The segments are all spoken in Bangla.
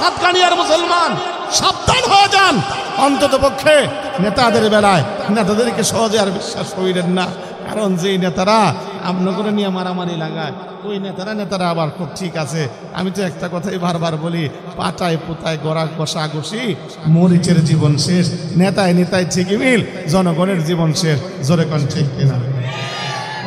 সাতকানিয়ার মুসলমান, সাবধান হয়ে যান। অন্তত পক্ষে নেতাদের বেলায় নেতাদেরকে সহজে আর বিশ্বাস করিলেন না, কারণ যেই নেতারা আপনাকে নিয়ে মারামারি লাগায় ওই নেতারা আবার খুব ঠিক আছে। আমি তো একটা কথাই বারবার বলি, পাটায় পুতায় গড়া ঘষাঘষি, মরিচের জীবন শেষ। নেতায় ঠিকই মিল, জনগণের জীবন শেষ। জোরে কোন ঠিক কিনা?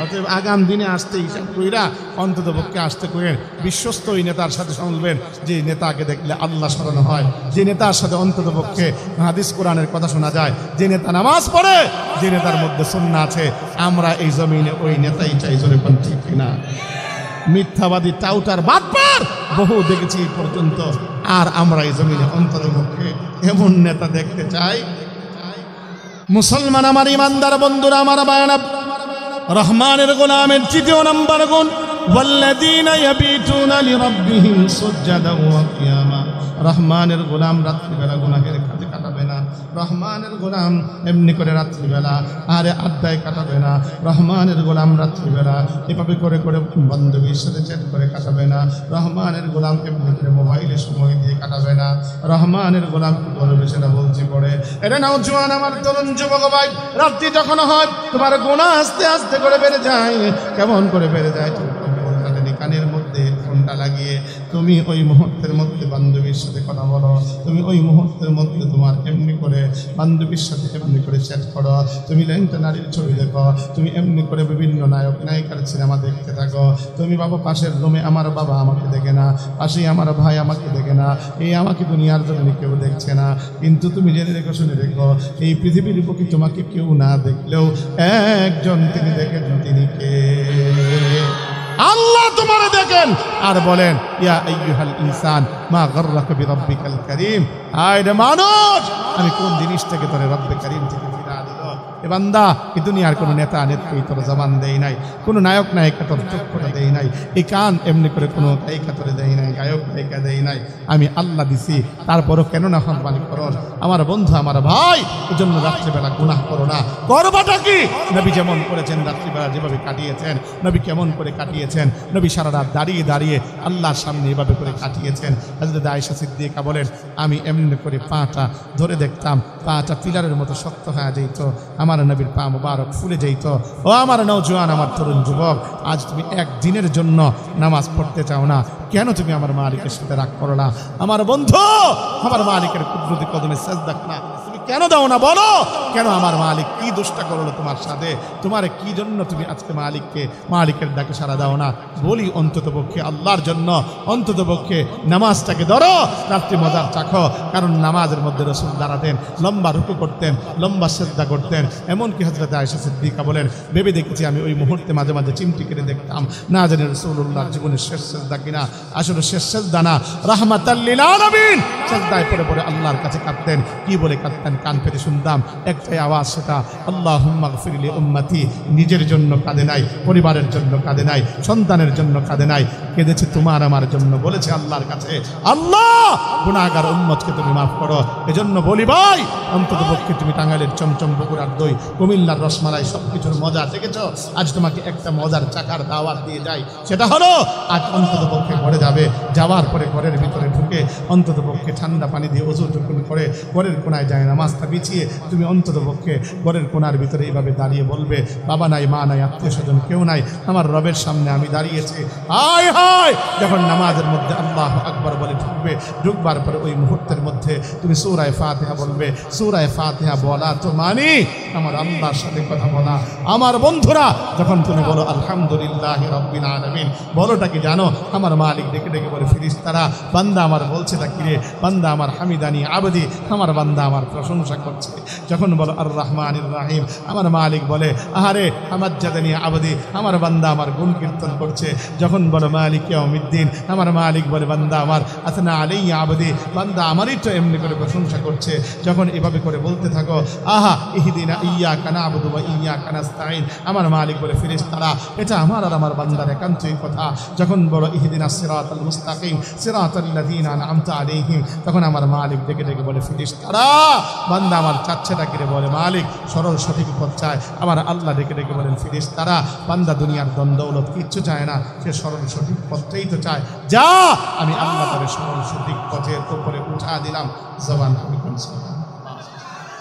অতএব আগাম দিনে আসতে হিসাব কইরা অন্তত পক্ষে আসতে করেন বিশ্বস্ত ওই নেতার সাথে চলবেন, যে নেতাকে দেখলে আল্লাহ স্মরণ হয়, যে নেতার সাথে অন্তত পক্ষে হাদিস কোরআনের কথা শোনা যায়, যে নেতা নামাজ পড়ে, যে নেতার মধ্যে সুন্নাহ আছে। আমরা এই জমিনে ওই নেতাই চাই। জোরে কোন ঠিক কিনা? মিথ্যাবাদী টাউটার বাটপার বহু দেখেছি পর্যন্ত, আর আমরা এই জমিনে অন্তত পক্ষে এমন নেতা দেখতে চাই। মুসলমান আমার ইমানদার বন্ধুরা, আমার বায়ানা, রহমানের গোলামের তৃতীয় নম্বর গুণ, ওয়াল্লাযীনা ইয়াবিতুনা লিরাব্বিহিম সুজদান ওয়া কিয়ামা। রহমানের গোলাম রাত্রিবেলা গুনাহের কাজে কাটাবে না। রহমানের গোলাম এমনি করে রাত্রিবেলা আরে আড্ডায় কাটাবে না। রহমানের গোলাম রাত্রিবেলা এভাবে করে করে বান্ধবীর সাথে চ্যাট করে কাটাবে না। রহমানের গোলাম এমনি করে মোবাইলে সময় দিয়ে কাটাবে না। রহমানের গোলাম কি করবে সেটা বলছি পড়ে। এটা নাও জোয়ান আমার তরুণ যুবক ভাই, রাত্রি যখন হয় তোমার গুনাহ আস্তে আস্তে করে বেড়ে যায়। কেমন করে বেড়ে যায়? কানের মধ্যে ফোনটা লাগিয়ে তুমি ওই মুহূর্তের মধ্যে বান্ধবীর সাথে কথা বলো, তুমি ওই মুহূর্তের মধ্যে তোমার এমনি করে বান্ধবীর সাথে এমনি করে চ্যাট করো, তুমি ল্যাংটা নারীর ছবি দেখো, তুমি এমনি করে বিভিন্ন নায়ক নায়িকার সিনেমা দেখতে থাকো। তুমি বাবা পাশের রুমে আমার বাবা আমাকে দেখে না, পাশেই আমার ভাই আমাকে দেখে না, এই আমাকে দুনিয়ার জন্য কেউ দেখছে না। কিন্তু তুমি জেনে রেখো, শুনে রেখো, এই পৃথিবীর বুকে তোমাকে কেউ না দেখলেও একজন তিনি দেখেন। তিনি কে? আল্লাহ তোমারে দেখেন আর বলেন, ইয়া আইয়ুহাল ইনসান মা গাররাকা বিরাব্বিকাল কারীম। আয় রে মানুষ, আমি কোন জিনিস থেকে তোরে রব্বে কারীম থেকে ফিরা দিল। এ বান্দা, এই দুনিয়ার কোনো নেতা নেত্রী তোর জবান দেই নাই, কোনো নায়ক নায়িকা তোর চক্ষুটা দেই নাই, এই কান এমনি করে কোনো গায়িকা তোরে দেই নাই, গায়ক গায়িকা দেই নাই, আমি আল্লাহ দিছি। তারপরও কেন না ফরমানি করো? আমার বন্ধু, আমার ভাই, এই জন্য রাত্রিবেলা গুনাহ করো না। করবাটা কি? নবী যেমন করেছেন, রাত্রিবেলা যেভাবে কাটিয়েছেন, নবী কেমন করে কাটিয়েছেন? নবী সারা রাত দাঁড়িয়ে দাঁড়িয়ে আল্লাহর সামনে এভাবে করে কাটিয়েছেন। হযরত আয়েশা সিদ্দিকা বলেন, আমি এমনি করে পাটা ধরে দেখতাম, পাটা পিলারের মতো শক্ত হয়ে যেত, আমার নবীর পা মুবারক ফুলে যেত। ও আমার নওজোয়ান, আমার তরুণ যুবক, আজ তুমি একদিনের জন্য নামাজ পড়তে চাও না, কেন তুমি আমার মালিকের সাথে রাগ করো না? আমার বন্ধু, আমার মালিকের কুদরতি কদমে সেজদা না তুমি কেন দাও না? বলো কেন? আমার মালিক কি দোষটা করলো তোমার সাথে? তোমার কি জন্য তুমি আজকে মালিকের ডাকে সাড়া দাও না? বলি অন্তত পক্ষে আল্লাহর জন্য অন্তত পক্ষে নামাজটাকে ধরো, রাত্রি মজার চাখো। কারণ নামাজের মধ্যে রাসূল দাঁড়াতেন, লম্বা রুকু করতেন, লম্বা সেজদা করতেন। এমনকি হযরত আয়েশা সিদ্দিকা বলেন, ভেবে দেখেছি আমি ওই মুহূর্তে মাঝে মাঝে চিমটি করে দেখতাম, না জানি রাসূলুল্লাহর জীবনের শেষ সেজদা কিনা। আসলে শেষ সেজদা না, রাহমাতাল লিল আলামিন সেজদায় পড়ে পড়ে আল্লাহর কাছে কাঁদতেন। কি বলে কাঁদতেন? কান পেতে শুনতাম একটাই আওয়াজ, সেটা আল্লাহুম্মা গফির লি উম্মতি। নিজের জন্য কাঁদে নাই, পরিবারের জন্য কাঁদে নাই, সন্তানের জন্য কাঁদে নাই, কেঁদেছে তোমার আমার জন্য। বলেছে আল্লাহর কাছে, আল্লাহ গুনাহগার উম্মতকে তুমি মাফ করো। এজন্য বলি ভাই, অন্তত পক্ষে তুমি টাঙ্গাইলের চমচম বগুড়ার দই, কুমিল্লার রসমালাই সবকিছুর মজা দেখেছ। আজ তোমাকে একটা মজার চাকার দাওয়াত দিয়ে যাই, সেটা হলো আজ অন্তত পক্ষে ঘরে যাবে, যাওয়ার পরে ঘরের ভিতরে ঢুকে অন্তত পক্ষে ঠান্ডা পানি দিয়ে ওযু টুকুন করে ঘরের কোনায় যায় নামাজটা বিছিয়ে তুমি অন্তত পক্ষে ঘরের কোনার ভিতরে এইভাবে দাঁড়িয়ে বলবে, বাবা নাই, মা নাই, আত্মীয় স্বজন কেউ নাই, আমার রবের সামনে আমি দাঁড়িয়েছি। হায় হায়, যখন নামাজের মধ্যে আল্লাহু আকবার বলে ঢুকবে, ঢুকবার পরে ওই মুহূর্তের মধ্যে তুমি সূরা ফাতিহা বলবে। সূরা ফাতিহা বলা তো মানে আমার আল্লাহর সাথে কথা বলা। আমার বন্ধুরা, যখন তুমি বলো আলহামদুলিল্লাহি রাব্বিল আলামিন, বলোটা কি জানো? আমার মালিক ডেকে ডেকে বলে, ফেরেশতারা বান্দা আমার বলছে তা কিরে? বান্দা আমার হামিদানি আবদি, আমার বান্দা আমার প্রশংসা করছে। যখন বলো আর রহমানির রাহিম, আমার মালিক বলে, আহারে আমাজ্জাদানি আবদি, আমার বান্দা আমার গুণ কীর্তন করছে। যখন বলো মালিক ইয়াউমিদ্দিন, আমার মালিক বলে, বান্দা আমার আথনা আলাইয়া আবদি, বান্দা আমারই তো এমনি করে প্রশংসা করছে। যখন এভাবে করে বলতে থাকো, আহা ইহদিনা ইয়্যাকা না'বুদু ওয়া ইয়্যাকা নাস্তাঈন, আমার মালিক বলে, ফেরেশতারা এটা আমার আর আমার বান্দার একান্তই কথা। যখন বলো ইহদিনাস সিরাতাল মুস্তাকিম সিরাতাল লাযীনা আন'আমতা আলাইহিম, তখন আমার মালিক ডেকে ডেকে বলে, ফেরেশতারা বান্দা আমার চাচ্ছেটা কিরে? বলে মালিক সরল সঠিক পথ চায়। আমার আল্লাহ ডেকে ডেকে বলেন, ফেরেশতারা বান্দা দুনিয়ার ধন দৌলত কিচ্ছু চায় না, সে সরল সঠিক পথটাই তো চায়। যা, আমি আল্লাহ তাআলা সঠিক পথের উপরে উঠা দিলাম। জবান খুলে কোন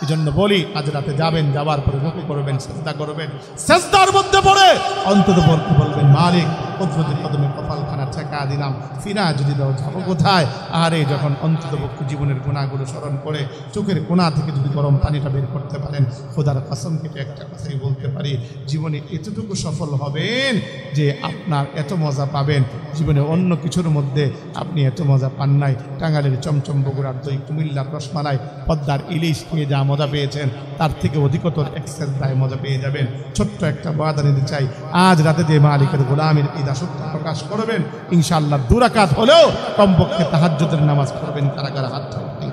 এই জন্য বলি, আজ রাতে যাবেন, যাবার পরে রুকু করবেন, সিজদা করবেন, সিজদার মধ্যে পড়ে অন্তত বলবেন, মালিক কুদরতের কদমে কপালখানা ঠেকা দিলাম, ফিরা যদি দাও যাবো কোথায়? আরে যখন অন্তত জীবনের গুণাগুলো স্মরণ করে চোখের কোণা থেকে যদি গরম পানিটা বের করতে পারেন, খোদার কসম কেটে একটা কথাই বলতে পারি, জীবনে এতটুকু সফল হবেন যে আপনার এত মজা পাবেন, জীবনে অন্য কিছুর মধ্যে আপনি এত মজা পান নাই। টাঙ্গাইলের চমচম, বগুড়ার দই, কুমিল্লার রসমালাই, পদ্মার ইলিশ খেয়ে যা মজা পেয়েছেন তার থেকে অধিকতর এক্সেস দায় মজা পেয়ে যাবেন। ছোট্ট একটা ওয়াদা নিতে চাই, আজ রাতে যে মালিকের গোলামের এই দাসত্ব প্রকাশ করবেন, ইনশাআল্লাহ 2 রাকাত হলেও কমপক্ষে তাহাজ্জুদের নামাজ পড়বেন। কারা কারা হাত ধরবেন?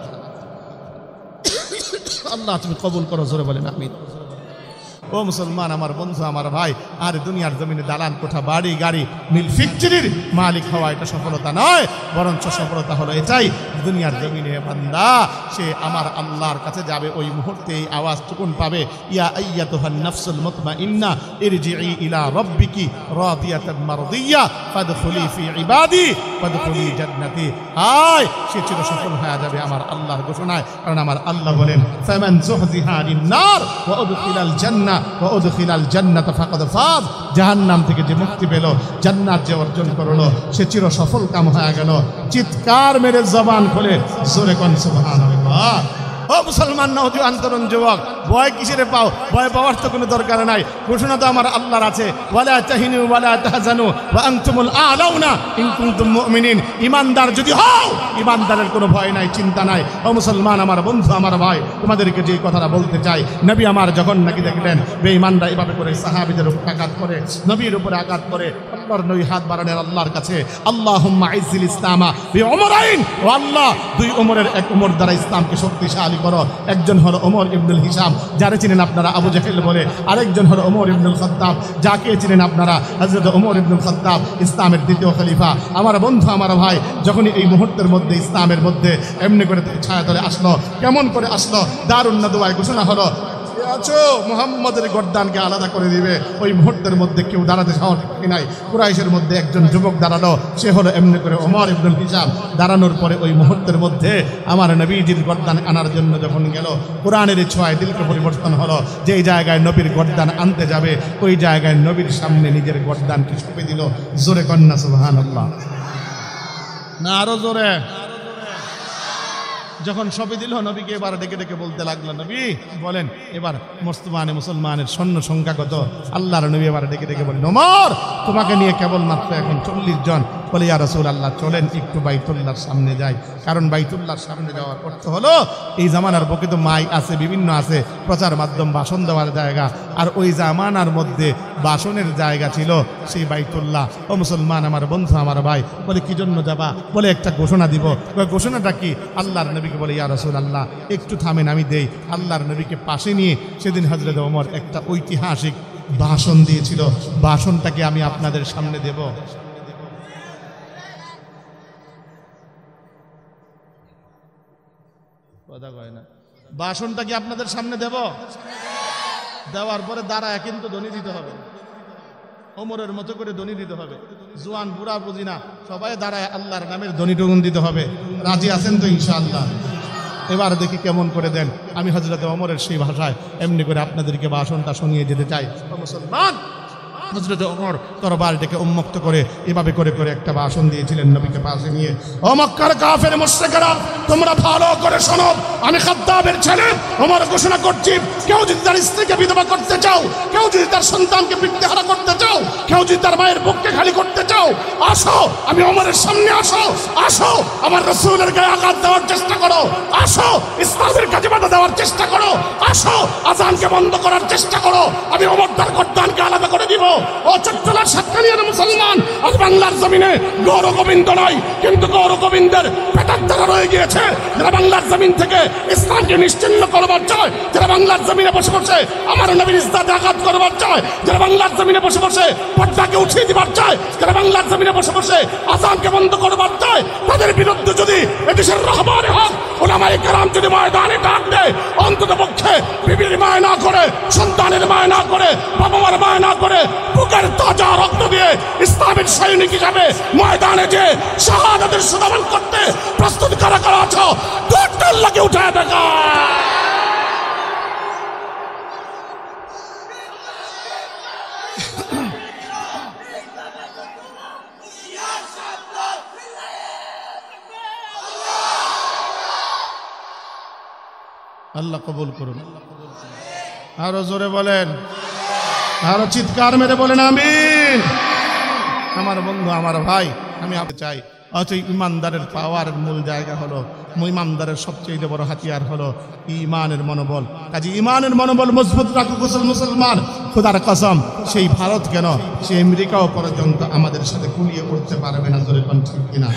আল্লাহ তুমি কবুল করো, জোরে বলেন আমিন। ও মুসলমান, আমার বন্ধু, আমার ভাই, আর দুনিয়ার জমিনে দালান কোঠা, বাড়ি গাড়ি, মিল ফ্যাক্টরির মালিক হওয়া এটা সফলতা নয়, বরঞ্চ সফলতা হলো এটাই, দুনিয়ার জমিনে বান্দা সে আমার আল্লাহর কাছে যাবে, ওই মুহূর্তে এই আওয়াজটুকুন পাবে, ইয়া আইয়াতুহান নাফসুল মুতমাইন্না ইরজিই ইলা রাব্বিকি রাদিয়াতান মারদিয়া ফাদখুলি ফি ইবাদি ফাদখুলি জান্নাতি। হায়, সে চির সফল হয়ে যাবে আমার আল্লাহর ঘোষণায়। কারণ আমার আল্লাহ বলেন, ফামান যুহজিহা আনিন নার ওয়া উদখিলাল জান্নাহ ওয়া উদখিলাল জান্নাতা ফাকাদ ফাজ। জাহান্নাম থেকে যে মুক্তি পেল, জান্নাত যে অর্জন করলো, সে চির সফল কাম হয়ে গেল। চিৎকার মেরে জবান খুলে জোরে কোন সুবহানাল্লাহ। ও মুসলমান নওজোয়ান তরুণ যুবক, ভয় কিসের পাও? ভয় পাওয়ার তো কোনো দরকার নাই, ঘোষণা তো আমার আল্লাহর আছে, ওয়ালা তাহিনু ওয়ালা তাহজানু ওয়া আনতুমুল আ'লাউনা ইন কুনতুম মুমিনিন। ইমানদার যদি হও, ইমানদারের কোনো ভয় নাই, চিন্তা নাই। ও মুসলমান, আমার বন্ধু, আমার ভাই, তোমাদেরকে যে কথাটা বলতে চাই, নবী আমার যখন নাকি দেখলেন বেঈমানরা এভাবে করে সাহাবীদের উপর আঘাত করে, নবীর উপরে আঘাত করে, আল্লাহর নবী হাত বাড়ালেন আল্লাহর কাছে, আল্লাহুম্মা ইজ্জিল ইসলামা বিউমরাইন। ও আল্লাহ, 2 ওমরের এক ওমর দ্বারা ইসলামকে শক্তিশালী করো। একজন হলো ওমর ইবনুল হিসাম, যারা চিনেন আপনারা আবু জাহেল বলে, আরেকজন হলো ওমর ইবনুল খাত্তাব, যাকে চিনেন আপনারা হযরত ওমর ইবনুল খাত্তাব, ইসলামের দ্বিতীয় খলিফা। আমার বন্ধু, আমার ভাই, যখনই এই মুহূর্তের মধ্যে ইসলামের মধ্যে এমনি করে ছায়া তলে আসলো, কেমন করে আসলো? দারুন নাদওয়ায় ঘোষণা হলো, আছো মুহাম্মদের গর্দানকে আলাদা করে দিবে। ওই মুহূর্তের মধ্যে কেউ দাঁড়াতে সাহস নাই। কুরাইশের মধ্যে একজন যুবক দাঁড়ালো, সে হলো এমনি করে ওমর ইবনুল হিসাম। দাঁড়ানোর পরে ওই মুহূর্তের মধ্যে আমার নবীজির গর্দান আনার জন্য যখন গেল, কোরআনের ছোঁয়ায় দিলকে পরিবর্তন হলো। যেই জায়গায় নবীর গর্দান আনতে যাবে, ওই জায়গায় নবীর সামনে নিজের গর্দানকে সঁপে দিল। জোরে কন্যা সুবহানাল্লাহ না, আরো জোরে। যখন সঁপে দিল, নবীকে এবার ডেকে ডেকে বলতে লাগলো, নবী বলেন এবার মুসলমানের সৈন্য সংখ্যা কত? আল্লাহর নবী এবার ডেকে ডেকে বলেন, ওমর, তোমাকে নিয়ে কেবলমাত্র এখন 40 জন। বলে, ইয়া রাসূলুল্লাহ, চলেন একটু বাইতুল্লাহর সামনে যাই। কারণ বাইতুল্লাহর সামনে যাওয়ার অর্থ হলো, এই জামানার বুকে তো মাইক আছে, বিভিন্ন আছে, প্রচার মাধ্যম, ভাষণ দেওয়ার জায়গা। আর ওই জামানার মধ্যে ভাষণের জায়গা ছিল সেই বাইতুল্লাহ। ও মুসলমান, আমার বন্ধু, আমার ভাই, বলে কি জন্য যাবা? বলে একটা ঘোষণা দিব। ঘোষণাটা কি? আল্লাহর নবীকে বলে, ইয়া রাসূলুল্লাহ, একটু থামেন, আমি দেই। আল্লাহর নবীকে পাশে নিয়ে সেদিন হযরত ওমর একটা ঐতিহাসিক ভাষণ দিয়েছিল। ভাষণটাকে আমি আপনাদের সামনে দেব। কথা কয় না, ভাষণটা কি আপনাদের সামনে দেব? দেওয়ার পরে দাঁড়ায় কিন্তু ধ্বনি দিতে হবে, ওমরের মতো করে ধ্বনি দিতে হবে। জোয়ান বুড়া বুঝি না, সবাই দাঁড়ায় আল্লাহর নামের ধ্বনিটুকুন দিতে হবে। রাজি আছেন তো ইনশাআল্লাহ? এবার দেখি কেমন করে দেন। আমি হযরত ওমরের সেই ভাষায় এমনি করে আপনাদেরকে ভাষণটা শুনিয়ে যেতে চাই। মুসলমান, হযরত ওমর তরবার ডেকে উন্মুক্ত করে এভাবে করে করে একটা ভাষণ দিয়েছিলেন নবীকে পাশে নিয়ে। ও মক্কার কাফের মুশরিকরা, তোমরা ভালো করে শোনো, আমি খাত্তাবের ছেলে ওমর ঘোষণা করছি, কেউ যদি তার স্ত্রীকে বিধবা করতে চাও, কেউ যদি তার সন্তানকে পিতৃহারা করতে চাও, কেউ যদি তার মায়ের বুককে খালি করতে চাও, আসো আমি ওমরের সামনে, আসো আসো আমার রাসূলের গায়ে আঘাত দেওয়ার চেষ্টা করো, আসো ইসলামের কাজে বাধা দেওয়ার চেষ্টা করো, আসো আযানকে বন্ধ করার চেষ্টা করো, আমি ওমর তার গর্দানকে আলাদা করে দিব। ও চট্টলার সাতকানিয়ার মুসলমান, আজ বাংলার জমিনে গৌর গোবিন্দ নয়, কিন্তু গৌর গোবিন্দের পেটার দ্বারা যারা রয়ে গিয়েছে, যারা বাংলার জমিন থেকে ইসলামকে নিশ্চিহ্ন করবার চায়, যারা বাংলার জমিনে বসে বসে আমার নবীর ইজ্জতে আঘাত করবার চায়, যারা বাংলার জমিনে বসে বসে পর্দাকে উঠিয়ে দিবার চায়, যারা বাংলার জমিনে বসে বসে আযানকে বন্ধ করবার চায়, তাদের বিরুদ্ধে যদি এদেশের রাহবারে হক ওলামায়ে কেরাম যদি ময়দানে ডাক দেয়, অন্তত পক্ষে বিবির মায় না করে, সন্তানের মায় না করে, বাবা মার মায় না করে, বুকের তাজা রক্ত দিয়ে ইসলামের সৈনিক হিসাবে ময়দানে যে শাহাদাতের সুদামান করতে প্রস্তুত করা আছো, দুটো লাগে উঠে দেখা। আল্লাহ কবুল করুন। আরো জোরে বলেন, আরো চিৎকার মেরে বলেন আমিন। আমার বন্ধু, আমার ভাই, আমি আপনি চাই অথচ ইমানদারের পাওয়ারের মূল জায়গা হলো, ইমানদারের সবচেয়ে বড় হাতিয়ার হলো ইমানের মনোবল। কাজে ইমানের মনোবল মজবুত রাখুক মুসলমান। খোদার কসম, সেই ভারত কেন, সেই আমেরিকাও পর্যন্ত আমাদের সাথে কুলিয়ে উঠতে পারবে না। জোরে কোন ঠিক কিনা?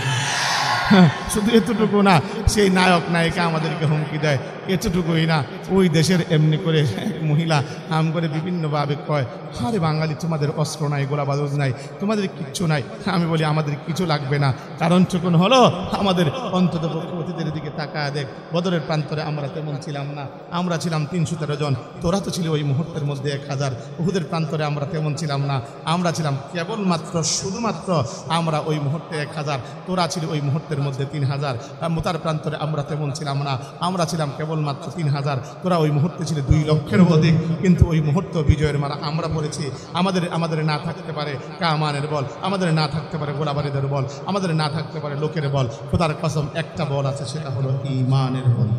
শুধু এতটুকু না, সেই নায়ক নায়িকা আমাদেরকে হুমকি দেয়, এতটুকুই না, ওই দেশের এমনি করে মহিলা হাম করে বিভিন্নভাবে কয়, আরে বাঙালি তোমাদের অস্ত্র নাই, গোলা বারুদ নাই, তোমাদের কিচ্ছু নাই। আমি বলি আমাদের কিছু লাগবে না, কারণ চুকুন হলো আমাদের অন্তত অতীতের দিকে তাকায় দেখ, বদরের প্রান্তরে আমরা তেমন ছিলাম না, আমরা ছিলাম 313 জন, তোরা তো ছিল ওই মুহূর্তের মধ্যে 1000। উহুদের প্রান্তরে আমরা তেমন ছিলাম না, আমরা ছিলাম কেবলমাত্র শুধুমাত্র আমরা ওই মুহূর্তে 1000, তোরা ছিল ওই মুহূর্তের মধ্যে 3000। মুতার প্রান্তরে আমরা তেমন ছিলাম না, আমরা ছিলাম কেবলমাত্র 3000, তোরা ওই মুহূর্তে ছিল 2 লক্ষের অধিক। কিন্তু ওই মুহূর্তে বিজয়ের মারা আমরা পড়েছি। আমাদের না থাকতে পারে কামানের বল, আমাদের না থাকতে পারে গোলাবারিদের বল, আমাদের না থাকতে পারে লোকের বল। খোদার কসম, একটা বল আছে, সেটা হলো ঈমানের বল।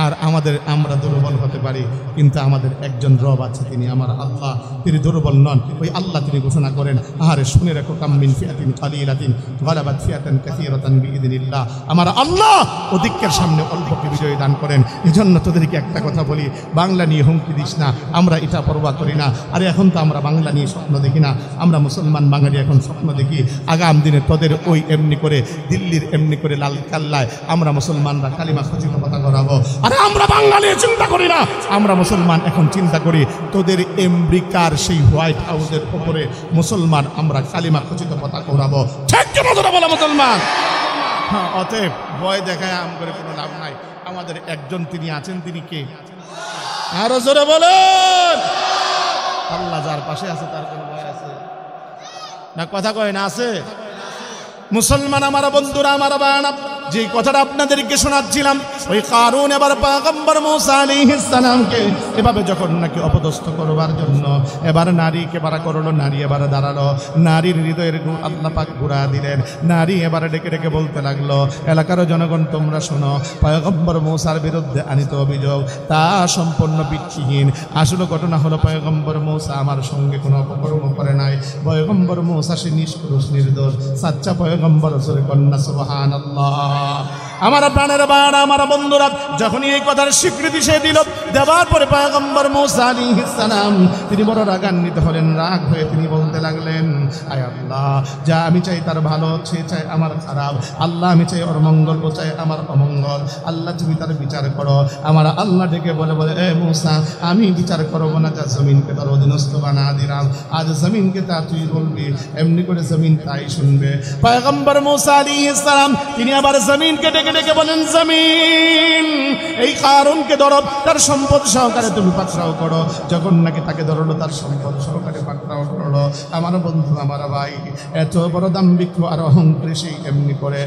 আর আমরা দুর্বল হতে পারি, কিন্তু আমাদের একজন রব আছে, তিনি আমার আল্লাহ, তিনি দুর্বল নন। ওই আল্লাহ তিনি ঘোষণা করেন, আহারে শুনে রাখো, কাম মিন ফিআতিন কালিলাতিন গালাবাত ফিআতান কাসীরাতান বিইذনিল্লাহ। আমার আল্লাহ অধিকের সামনে অল্পকে বিজয় দান করেন। এজন্য তোদেরকে একটা কথা বলি, বাংলা নিয়ে হুমকি দিস না, আমরা এটা পরোয়া করি না। আরে এখন তো আমরা বাংলা নিয়ে স্বপ্ন দেখি না, আমরা মুসলমান বাঙালি এখন স্বপ্ন দেখি আগাম দিনে তোদের ওই এমনি করে দিল্লির এমনি করে লাল কাল্লায় আমরা মুসলমানরা কালিমা খচিত পতাকা গড়াবো। আরে আমরা বাঙালি চিন্তা করি না, আমরা মুসলমান এখন চিন্তা করি তোদের আমেরিকার সেই হোয়াইট হাউসের উপরে মুসলমান আমরা কালিমা খচিত পতাকা উড়াবো। ঠিক কি মজা বলা মুসলমান? হ্যাঁ, অতএব ভয় দেখায় আম করে কোনো লাভ নাই। আমাদের একজন তিনি আছেন, তিনি কে? আরো জোরে বলেন। আল্লাহ যার পাশে আছে তার কোনো ভয় আছে না? কথা কয় না? আছে। মুসলমান আমার বন্ধুরা, আমার বায়না, যে কথাটা আপনাদেরকে শোনাচ্ছিলাম, ওই কারুন এবার পয়গম্বর মুসা আলাইহিস সালামকে এভাবে যখন নাকি অপদস্থ করবার জন্য এবার নারীকে বাড়া করলো, নারী এবার দাঁড়ালো, নারীর হৃদয়ের আল্লাহ পাক ঘুরা দিলেন। নারী এবার ডেকে ডেকে বলতে লাগলো, এলাকার জনগণ তোমরা শোনো, পয়গম্বর মুসার বিরুদ্ধে আনিত অভিযোগ তা সম্পূর্ণ ভিত্তিহীন। আসলে ঘটনা হলো পয়গম্বর মুসা আমার সঙ্গে কোনো অপকর্ম করে নাই। পয়গম্বর মুসা সে নিষ্পুরুষ, নির্দোষ, সাচ্চা পয়গম্বর। জোরে কন্যা সুবহানাল্লাহ। আমার প্রাণের বাড়া, আমার বন্ধুরা, যখনই এই কথার স্বীকৃতি সে দিল, দেওয়ার পরে পয়গম্বর মুসা আলাইহিস সালাম তিনি বড় রাগান্বিত হলেন। রাগ হয়ে তিনি বলতে লাগলেন, আয় আল্লাহ, যা আমি চাই তার ভালো, সে চাই আমার খারাপ। আল্লাহ, আমি চাই ওর মঙ্গল, ও চাই আমার অমঙ্গল। আল্লাহ, তুমি তার বিচার করো। আমার আল্লাহ ডেকে বলে, এ মুসা, আমি বিচার করবো না, যা জমিনকে তার অধীনস্থ বানা দিলাম। আজ জমিনকে তা তুই বলবি, এমনি করে জমিন তাই শুনবে। পয়গম্বর মুসা আলাইহিস সালাম তিনি আবার জমিনকে ডেকে ডেকে বলেন, জমিন, এই কারুনকে ধরো, তার সম্পদ সহকারে তুমি পাকড়াও করো। যখন নাকি তাকে ধরলো, তার সম্পদ সহকারে পাকড়াও করলো। আমার বন্ধু, আমার ভাই, এত বড় দাম্ভিক আর অহংকারী সেই এমনি করে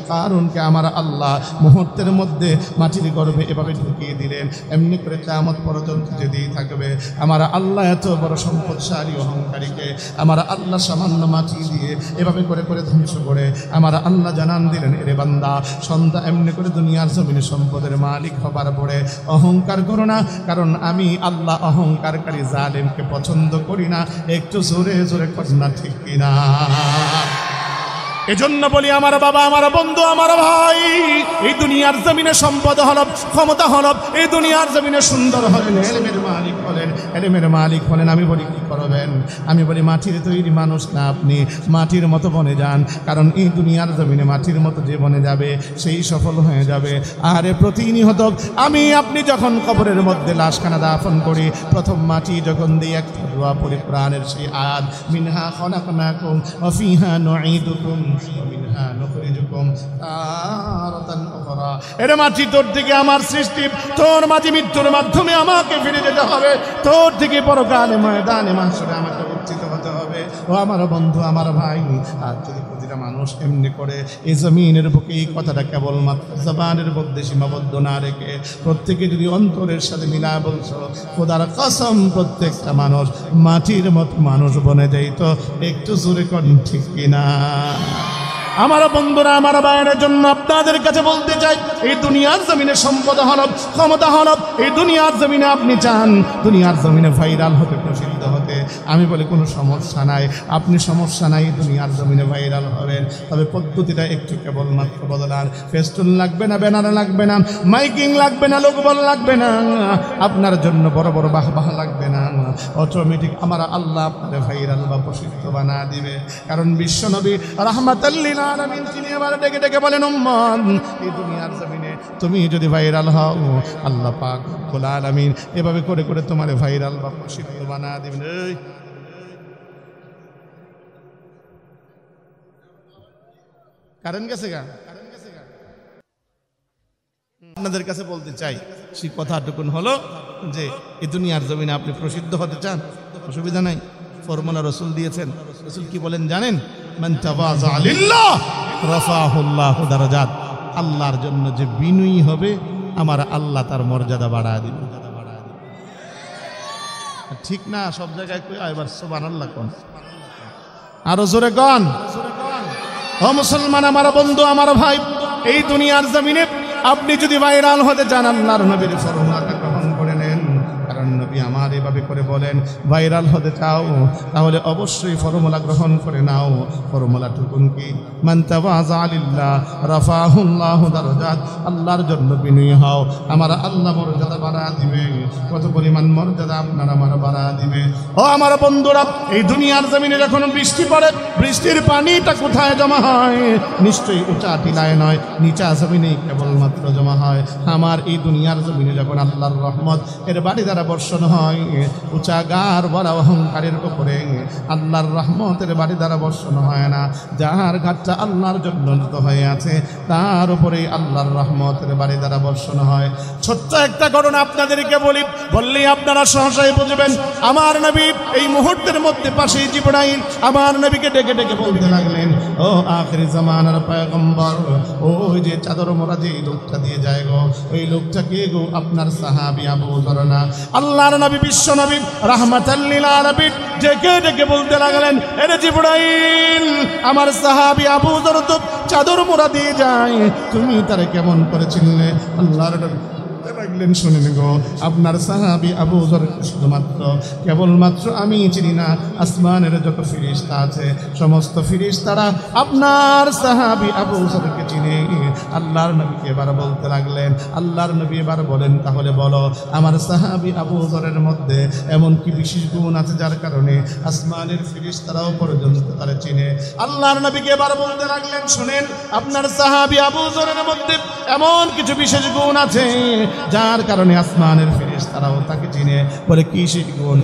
কারুনকে আমার আল্লাহ মুহূর্তের মধ্যে মাটির গর্ভে এভাবে ঢুকিয়ে দিলেন। এমনি করে কিয়ামত পর্যন্ত যেতেই থাকবে। আমার আল্লাহ এত বড় সম্পদশালী অহংকারীকে আমার আল্লাহ সামান্য মাটি দিয়ে এভাবে করে করে ধ্বংস করে আমার আল্লাহ জানান দিলেন, এরে বান্দা, সন্ধ্যা এমনি করে দুনিয়ার জমিনে সম্পদের মালিক হবার পরে অহংকার করো না, কারণ আমি আল্লাহ অহংকারকারী জালেমকে পছন্দ করি না। একটু জোরে জোরে কর না, ঠিক কিনা? এজন্য বলি আমার বাবা, আমার বন্ধু, আমার ভাই, এই দুনিয়ার জমিনে সম্পদ হল, ক্ষমতা হল, এই দুনিয়ার জমিনে সুন্দর হলেন, এলেমের মালিক হলেন, এলেমের মালিক হলেন। আমি বলি কি করবেন? আমি বলি মাটির তৈরি মানুষ না আপনি, মাটির মতো বনে যান, কারণ এই দুনিয়ার জমিনে মাটির মতো যে বনে যাবে সেই সফল হয়ে যাবে। আরে প্রতিনিয়ত আমি আপনি যখন কবরের মধ্যে লাশখানা দাফন করি, প্রথম মাটি যখন দিই একটা দোয়া পড়ি, কোরআনের সেই আয়াত, মিনহা খলাকনাকুম ওয়া ফিহা নুঈদুকুম ওয়া মিনহা নুখরিজুকুম তারাতান উখরা। এরে মাটি, তোর দিকে আমার সৃষ্টি, তোর মাঝে মৃত্যুর মাধ্যমে আমাকে ফিরে যেতে হবে, তোর দিকে পরকালে ময়দানে মাহশরে আমাকে উত্থিত হতে হবে। ও আমার বন্ধু, আমার ভাই, আর যদি প্রতিটা মানুষ এমনি করে এই জমিনের বুকে এই কথাটা কেবলমাত্র জবানের মধ্যে সীমাবদ্ধ না রেখে প্রত্যেকে যদি অন্তরের সাথে মিলা বলছো, খোদার কসম প্রত্যেকটা মানুষ মাটির মতো মানুষ বনে যাইত। একটু জোরে কোন ঠিক কিনা? আমার বন্ধুরা, আমার ভাইয়ের জন্য আপনাদের কাছে বলতে চাই, এই দুনিয়ার জমিনে সম্পদ হলব, ক্ষমতা হলব, এই দুনিয়ার জমিনে আপনি চান দুনিয়ার জমিনে ভাইরাল হতে, প্রসিদ্ধ হতে, আমি বলি কোনো সমস্যা নাই, আপনি সমস্যা নাই, দুনিয়ার জমিনে ভাইরাল হবেন। তবে পদ্ধতিটা একটু কেবলমাত্র বদলান। ফেস্টুন লাগবে না, ব্যানার লাগবে না, মাইকিং লাগবে না, লোকবল লাগবে না, আপনার জন্য বড় বড় বাহবাহ লাগবে না, অটোমেটিক আমার আল্লাহ আপনার ভাইরাল বা প্রসিদ্ধ বানা দিবে। কারণ বিশ্বনবী রাহমাতাল লিল আলামিন তিনি আবার ডেকে ডেকে বলেন, উম্মত, এই দুনিয়ার জমিনে তুমি যদি ভাইরাল হও, আল্লাহ পাক রব্বুল আলামিন এভাবে করে করে তোমার ভাইরাল বা প্রসিদ্ধ বানা দিবেন। এই কারণ গেছে গা, আপনাদের কাছে বলতে চাই, সেই কথাটুকুন হলো যে এই দুনিয়ার জমিনে আপনি প্রসিদ্ধ হতে চান, অসুবিধা নাই, ফর্মুলা রসুল দিয়েছেন। রসুল কি বলেন জানেন? মান তাওয়াযা লিল্লাহ রাফাহুল্লাহু দারাজাত। আল্লাহর জন্য যে বিনয়ী হবে, আমার আল্লাহ তার মর্যাদা বাড়ায় দিবেন। ঠিক না? সব জায়গায় কই এবার সুবহানাল্লাহ কোন, আরো জোরে কোন। ও মুসলমান, আমার বন্ধু, আমার ভাই, এই দুনিয়ার জমিনে আপনি যদি ভাইরাল হতে চান, আল্লাহর নবীর ফরমানটা গ্রহণ করে নেন। কারণ নবী আমার এভাবে করে বলেন, ভাইরাল হতে চাও তাহলে অবশ্যই ফর্মুলা গ্রহণ করে নাও। ফর্মুলা টুকুন কি? মান তাওয়াযা লিল্লাহ রাফাহুল্লাহু দারাজাত। আল্লাহর জন্য বিনয়ী হও, আমার আল্লাহ মর্যাদা বাড়া দিবে। কত পরিমাণ মর্যাদা আপনার আমার বাড়া দিবে। ও আমার বন্ধুরা, এই দুনিয়ার জমিনে যখন বৃষ্টি পড়ে, বৃষ্টির পানিটা কোথায় জমা হয়? নিশ্চয়ই উঁচা টিলায় নয়, নিচা জমিনেই কেবলমাত্র জমা হয়। আমার এই দুনিয়ার জমিনে যখন আল্লাহর রহমত এর বাড়ি দ্বারা বর্ষণ হয়, উঁচা গার বড় অহংকারের উপরে আল্লাহর রহমতের বাড়ি দ্বারা বর্ষণ হয় না। যার ঘাটটা আল্লাহর জন্য হয়ে আছে, তার উপরে আল্লাহর রহমতের বাড়ি দ্বারা বর্ষণ হয়। ছোট্ট একটা ঘটনা আপনাদেরকে বললেই আপনারা সহসাই বুঝবেন। আমার নবী এই মুহূর্তের মধ্যে পাশেই জিবরাইল আমার নবীকে ডেকে ডেকে বলতে লাগলেন, ও আখিরি জামানার পয়গম্বর, ওই যে চাদর মোড়া যে লোকটা দিয়ে যায় গো, ওই লোকটা কে গো? আপনার সাহাবী আবু যর না? আল্লাহর নবী, বিশ্ব নবী রাহমাতাল লিল আলামিন ডেকে ডেকে বলতে লাগলেন, এরে জিবরাইল, আমার সাহাবী আবু যর তো চাদর মোড়া দিয়ে যায়, তুমি তারে কেমন করে চিনলে? আল্লাহর নবী লাগলেন, শুনেন গো, আপনার সাহাবী আবু যর শুধুমাত্র কেবলমাত্র আমি চিনি না, আসমানের যত ফেরেশতা আছে সমস্ত ফেরেশতারা আপনার সাহাবী আবু যরকে চিনে। আল্লাহর নবীকে এবার বলতে লাগলেন, আল্লাহর নবী এবার বলেন, তাহলে বলো আমার সাহাবী আবু যরের মধ্যে এমন কি বিশেষ গুণ আছে যার কারণে আসমানের ফেরেশতারাও পর্যন্ত তারা চিনে? আল্লাহর নবীকে এবার বলতে লাগলেন, শুনেন, আপনার সাহাবী আবু যরের মধ্যে এমন কিছু বিশেষ গুণ আছে যার কারণে আসমানের ফেরেশতারাও তাকে চিনে। বলে কি সেই গুণ?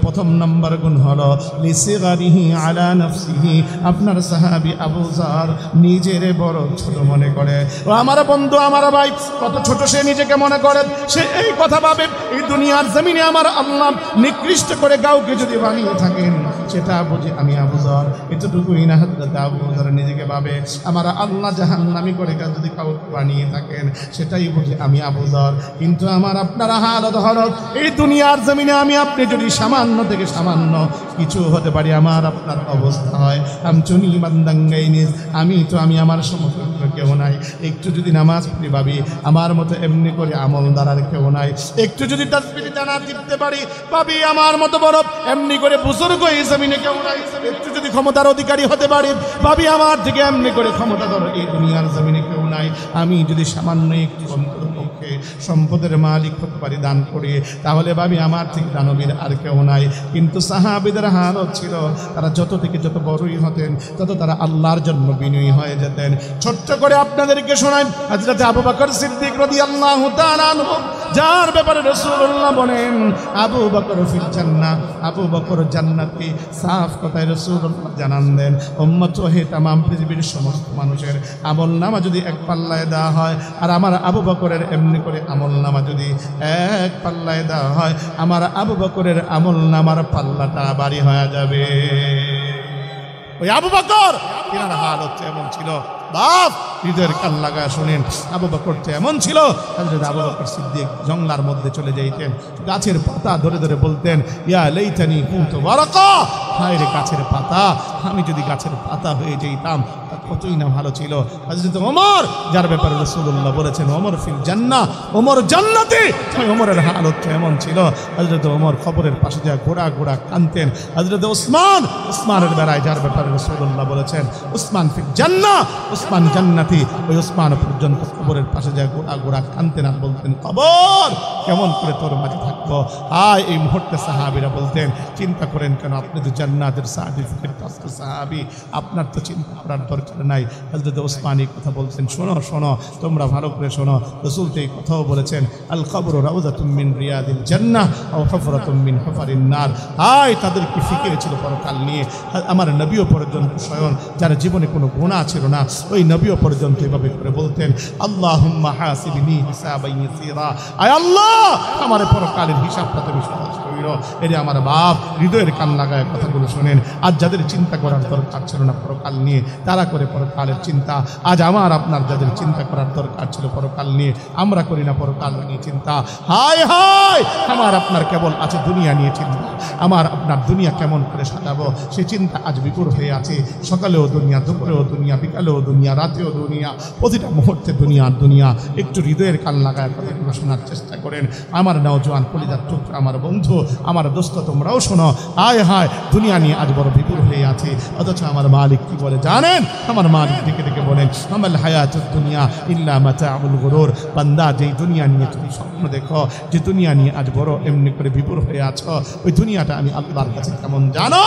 প্রথম নম্বর গুণ হলো লিসিগারিহি আলা নাফসিহি। আপনার সাহাবী আবু যর নিজের বড় ছোট মনে করে। ও আমার বন্ধু, আমার ভাই, কত ছোট সে নিজেকে মনে করে। সে এই কথা ভাবে, এই দুনিয়ার জমিনে আমার আল্লাহ নিকৃষ্ট করে কাউকে যদি বানিয়ে থাকেন, সেটা বুঝি আমি আবু যর। এতটুকুই না, হযরত আবু যর নিজেকে ভাবে আমার আল্লাহ জাহান্নামী করে যদি কাউকে বানিয়ে থাকেন, সেটাই বুঝি আমি আবু যর। কিন্তু আমার আপনারা হালত হলো, এই দুনিয়ার জমিনে আমি আপনি যদি সামান্য থেকে সামান্য কিছু হতে পারি, আমার আপনার অবস্থা হয় আমি তো আমি আমার সমকক্ষকে কেউ নাই। একটু যদি নামাজ পড়ি ভাবি আমার মতো এমনি করে আমলদার আর কেউ নাই। একটু যদি তাসবিহ জানা টিপতে পারি ভাবি আমার মতো বড় এমনি করে বুজুর্গ এই জমিনে কেউ নাই। একটু যদি ক্ষমতার অধিকারী হতে পারি ভাবি আমার থেকে এমনি করে ক্ষমতাধর এই দুনিয়ার জমিনে কেউ নাই। আমি যদি সামান্য একটু অন্তরপক্ষে সম্পদের মালিক হতে পারি দান করি তাহলে ভাবি আমার থেকে দানবীর আর কেউ নাই। কিন্তু সাহাবীদের হালত ছিল তারা যত থেকে যত বড়ই হতেন তত তারা আল্লাহর জন্য বিনয়ী হয়ে যেতেন। ছোট্ট করে আপনাদেরকে শোনাই হযরত আবু বকর সিদ্দিক রাদিয়াল্লাহু তাআলা আনহু যার ব্যাপারে রাসূলুল্লাহ বলেন আবু বকর ফিল জান্নাহ, আবু বকর জান্নাতি। সাফ কথায় রাসূলুল্লাহ জানান দেন উম্মত হে তামাম পৃথিবীর সমস্ত মানুষের আমলনামা যদি এক পাল্লায় দেওয়া হয় আর আমার আবু বকরের এমনি করে আমলনামা যদি এক পাল্লায় দেওয়া হয় আমার আবু বকরের আমলনামার পাল্লাটা ভারী হয়ে যাবে। ওই আবু বকর এনার হাল হচ্ছে এমন ছিল বাপ হৃদয়ের কান লাগায় শোনেন। আবু বকর তো এমন ছিল হযরত আবু বকর সিদ্দিক জঙ্গলার মধ্যে চলে যাইতেন, গাছের পাতা ধরে ধরে বলতেন ইয়া লাইতানি কুনতু ওয়ারাকা, হায় রে গাছের পাতা, আমি যদি গাছের পাতা হয়ে যেতাম তা কতই না ভালো ছিল। হযরত ওমর যার ব্যাপারে রাসূলুল্লাহ বলেছেন ওমর ফিল জান্নাহ, ওমর জান্নাতি, ওমরের হালত এমন ছিল হযরত ওমর খবরের পাশে যা ঘোড়া ঘোড়া কানতেন। হযরত ওসমান, ওসমানের বেলায় যার ব্যাপারে রাসূলুল্লাহ বলেছেন ওসমান ফিল জান্নাহ, ওসমান জান্নাতি, ওই ওসমান পর্যন্ত কবরের পাশে যায় গোড়া গোড়া কানতেন আর বলতেন কবর কেমন করে তোর মাঝে থাকবো। আয় এই মুহূর্তে সাহাবীরা বলতেন চিন্তা করেন কেন, আপনি তো জান্নাতের সার্টিফিকেট প্রাপ্ত সাহাবী, আপনার তো চিন্তা করার দরকার নাই। হযরত ওসমান এই কথা বলতেন শোনো শোনো তোমরা ভালো করে শোনো, রাসূল তো এই কথাও বলেছেন আল কবরু রাউযাতুম মিন রিয়াদিল জান্নাহ আও হুফরাতুম মিন হুফারিন নার। আয় তাদের কি ফিকির ছিল পরকাল নিয়ে। আমার নবীও পর্যন্ত স্বয়ং যার জীবনে কোনো গুনাহ ছিল না ওই নবীও পর্যন্ত এভাবে করে বলতেন আল্লাহুম্মা হাসিবনি হিসাবান ইয়াসীরা, আয় আল্লাহ আমার পরকালের হিসাবটা তুমি সহজ কইরো। এরে আমার বাপ হৃদয়ের কান লাগায় কথাগুলো শোনেন। আজ যাদের চিন্তা করার দরকার ছিল না পরকাল নিয়ে তারা করে পরকালের চিন্তা। আজ আমার আপনার যাদের চিন্তা করার দরকার ছিল পরকাল নিয়ে আমরা করি না পরকাল নিয়ে চিন্তা। হায় হায় আমার আপনার কেবল আছে দুনিয়া নিয়ে চিন্তা। আমার আপনার দুনিয়া কেমন করে সাজাবো সে চিন্তা আজ বিপুর হয়ে আছে। সকালেও দুনিয়া, দুপুরেও দুনিয়া, বিকালেও দুনিয়া, রাতেও দুনিয়া, প্রতিটা মুহূর্তে দুনিয়া দুনিয়া। একটু হৃদয়ের কান লাগায় কথাগুলো শোনার চেষ্টা করেন। আমার নওজোয়ান কলিজার টুকরা আমার বন্ধু আমার দোস্ত তোমরাও শোনো। আয় হায় দুনিয়া নিয়ে আজ বড় বিপুর হয়ে আছে, অথচ আমার মালিক কি বলে জানেন? আমার মালিক ডেকে ডেকে বলেন আমাল হায়াতুদ দুনিয়া ইল্লা মাতাউল গুরুর। বান্দা যেই দুনিয়া নিয়ে তুমি স্বপ্ন দেখো, যে দুনিয়া নিয়ে আজ বড় এমনি করে বিপুর হয়ে আছো, ওই দুনিয়াটা আমি আল্লাহর কাছে কেমন জানো?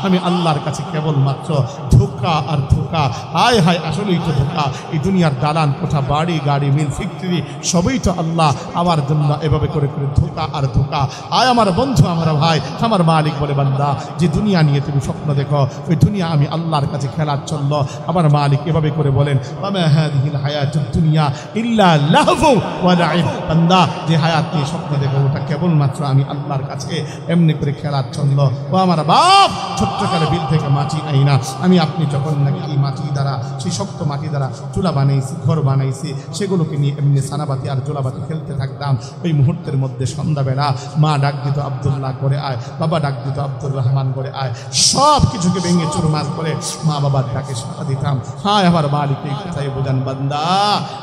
আমি আল্লাহর কাছে কেবলমাত্র ধোঁকা আর ধোঁকা। হায় হায় আসলেই তো ধোঁকা। এই দুনিয়ার দালান কোঠা, বাড়ি গাড়ি, মিল ফ্যাক্টরি সবই তো আল্লাহ আমার জন্য এভাবে করে করে ধোঁকা আর ধোঁকা। আয় আমার বন্ধু আমার ভাই আমার মালিক বলে বান্দা যে দুনিয়া নিয়ে তুমি স্বপ্ন দেখো ওই দুনিয়া আমি আল্লাহর কাছে খেলার চলল। আমার মালিক এভাবে করে বলেন ওয়ামা হাযিহিল হায়াতুদ দুনিয়া ইল্লা লাহবু ওয়া লাইব। বান্দা যে হায়াত নিয়ে স্বপ্ন দেখো ওটা কেবলমাত্র আমি আল্লাহর কাছে এমনি করে খেলার চলল। ও আমার বাপ ছোট্টকালে বিল থেকে মাটি আই না, আমি আপনি যখন নাকি এই মাটি দ্বারা সেই শক্ত মাটি দ্বারা চুলা বানাইছি, ঘর বানাইছি, সেগুলোকে নিয়ে এমনি সানাবাতি আর জোলাবাতি খেলতে থাকতাম। ওই মুহূর্তের মধ্যে সন্ধ্যাবেলা মা ডাক দিত আব্দুল্লাহ করে আয়, বাবা ডাক দিত আব্দুর রহমান করে আয়, সব কিছুকে ভেঙে চুরমার করে মা বাবার ডাকে সাড়া দিতাম। হায় আমার মালিক এই কথাই বোঝান বান্দা